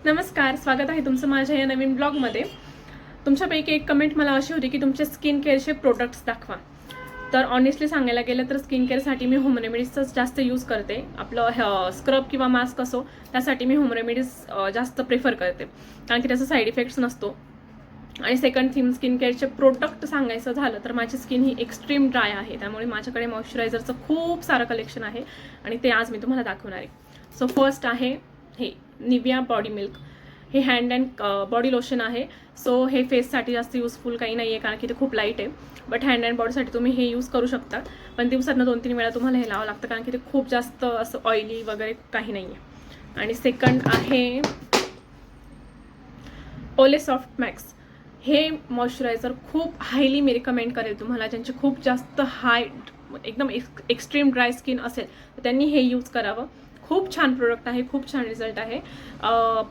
नमस्कार, स्वागत आहे तुमचं माझ्या या नवीन ब्लॉगमध्ये. तुमच्यापैकी एक कमेंट मला अशी होती की तुमचे स्किन केअरचे प्रोडक्ट्स दाखवा. तर ऑनेस्टली सांगायला गेलं तर स्किन केअरसाठी मी होम रेमेडीजच जास्त यूज करते. आपलं स्क्रब किंवा मास्क असो त्यासाठी मी होम रेमेडीज जास्त प्रिफर करते, कारण की त्याचा साईड इफेक्ट्स नसतो. आणि सेकंड थिंग, स्किन केअरचे प्रोडक्ट सांगायचं झालं तर माझी स्किन ही एक्स्ट्रीम ड्राय आहे, त्यामुळे माझ्याकडे मॉइश्चरायझरचं खूप सारं कलेक्शन आहे आणि ते आज मी तुम्हाला दाखवणार आहे. सो फर्स्ट आहे हे निव्हिया बॉडी मिल्क. हे हँड अँड बॉडी लोशन आहे. सो हे फेससाठी जास्त यूजफुल काही नाही आहे, कारण की ते खूप लाईट आहे. बट हँड अँड बॉडीसाठी तुम्ही हे यूज करू शकता, पण दिवसातनं 2-3 वेळा तुम्हाला हे लावावं लागतं, कारण की ते खूप जास्त असं ऑइली वगैरे काही नाही आहे. आणि सेकंड आहे ओले सॉफ्ट मॅक्स. हे मॉइश्चरायझर खूप हायली मी रिकमेंड करेल तुम्हाला, ज्यांची खूप जास्त एकदम एक्स्ट्रीम ड्राय स्किन असेल तर त्यांनी हे यूज करावं. खूप छान प्रोडक्ट आहे, खूप छान रिझल्ट आहे.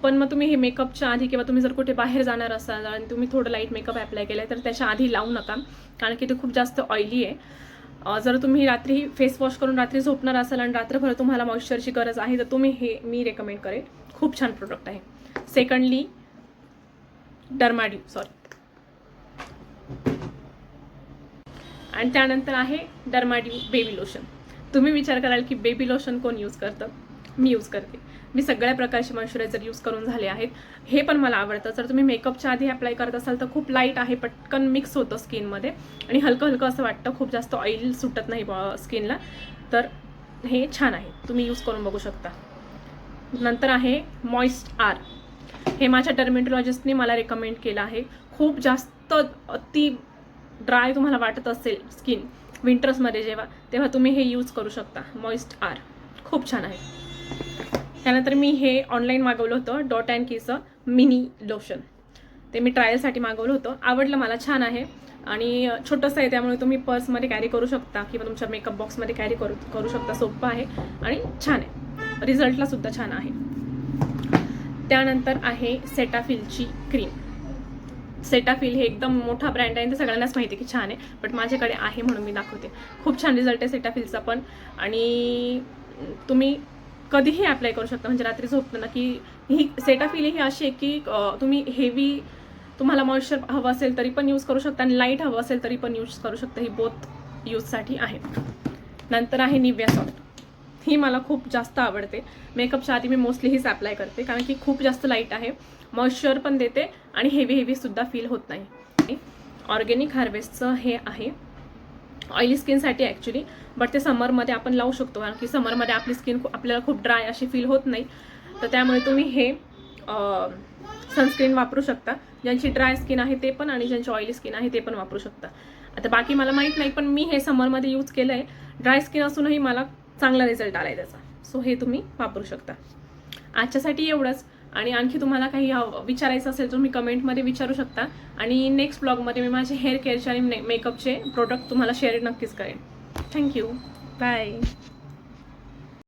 पण मग तुम्ही हे मेकअपच्या आधी किंवा तुम्ही जर कुठे बाहेर जाणार असाल आणि तुम्ही थोडं लाईट मेकअप अप्लाय केला तर त्याच्या आधी लावू नका, कारण की ते खूप जास्त ऑइली आहे. जर तुम्ही रात्री फेस वॉश करून रात्री झोपणार असाल आणि रात्रभर तुम्हाला मॉइश्चरची गरज आहे तर तुम्ही हे मी रेकमेंड करेन. खूप छान प्रोडक्ट आहे. सेकंडली डर्माड्यू आणि त्यानंतर आहे डर्माड्यू बेबी लोशन. तुम्ही विचार कराल की बेबी लोशन कोण यूज करतं? मी यूज करते. मी सगळ्या प्रकारचे मॉइश्चरायझर यूज करून झाले आहेत. हे पण मला आवडतं. जर तुम्ही मेकअपच्या आधी अप्लाय करत असाल तर खूप लाईट आहे, पटकन मिक्स होतं स्किनमध्ये आणि हलकं हलकं असं वाटतं, खूप जास्त ऑइल सुटत नाही स्किनला. तर हे छान आहे, तुम्ही यूज करून बघू शकता. नंतर आहे मॉइस्ट आर. हे माझ्या डर्मेटॉलॉजिस्टने मला रेकमेंड केलं आहे. खूप जास्त अति ड्राय तुम्हाला वाटत असेल स्किन विंटर्समध्ये तेव्हा तुम्ही हे यूज करू शकता. मॉइस्ट आर खूप छान आहे. त्यानंतर मी हे ऑनलाईन मागवलं होतं डॉट अँड कीचं मिनी लोशन. ते मी ट्रायलसाठी मागवलं होतं, आवडलं मला, छान आहे आणि छोटंसं आहे, त्यामुळे तुम्ही पर्समध्ये कॅरी करू शकता किंवा तुमच्या मेकअप बॉक्समध्ये कॅरी करू शकता. सोपं आहे आणि छान आहे, रिझल्टला सुद्धा छान आहे. त्यानंतर आहे सेटाफिलची क्रीम. सेटाफिल हे एकदम मोठा ब्रँड आहे, ते सगळ्यांनाच माहिती की छान आहे, बट माझ्याकडे आहे म्हणून मी दाखवते. खूप छान रिझल्ट आहे सेटाफिलचा पण, आणि तुम्ही कधीही अप्लाय करू शकता. म्हणजे रात्री झोपताना की ही सेटाफिल ही अशी आहे की तुम्ही हेवी तुम्हाला मॉइश्चर हवं असेल तरी पण यूज करू शकता आणि लाईट हवं असेल तरी पण यूज करू शकता. ही बोथ यूजसाठी आहे. नंतर आहे निव्हिया सॉल्ट. ही मला खूप जास्त आवडते. मेकअपच्या आधी मी मोस्टली हीच अप्लाय करते, कारण की खूप जास्त लाईट आहे, मॉइश्चर पण देते आणि हेवी सुद्धा फील होत नाही. ऑर्गेनिक हार्वेस्टचं हे आहे, ऑइली स्किनसाठी ॲक्च्युली, बट ते समरमध्ये आपण लावू शकतो, कारण की समरमध्ये आपली स्किन आपल्याला खूप ड्राय अशी फील होत नाही. तर त्यामुळे तुम्ही हे सनस्क्रीन वापरू शकता. ज्यांची ड्राय स्किन आहे ते पण आणि ज्यांची ऑइली स्किन आहे ते पण वापरू शकता. आता बाकी मला माहीत नाही, पण मी हे समरमध्ये यूज केलं आहे. ड्राय स्किन असूनही मला चांगला रिझल्ट आला आहे त्याचा. सो हे तुम्ही वापरू शकता. आजच्यासाठी एवढंच. आणि आणखी तुम्हाला काही विचारायचं असेल तर तुम्ही कमेंटमध्ये विचारू शकता, आणि नेक्स्ट ब्लॉगमध्ये मी माझे हेअर केअरचे आणि मेकअपचे प्रोडक्ट तुम्हाला शेअर नक्कीच करेन. थँक्यू. बाय.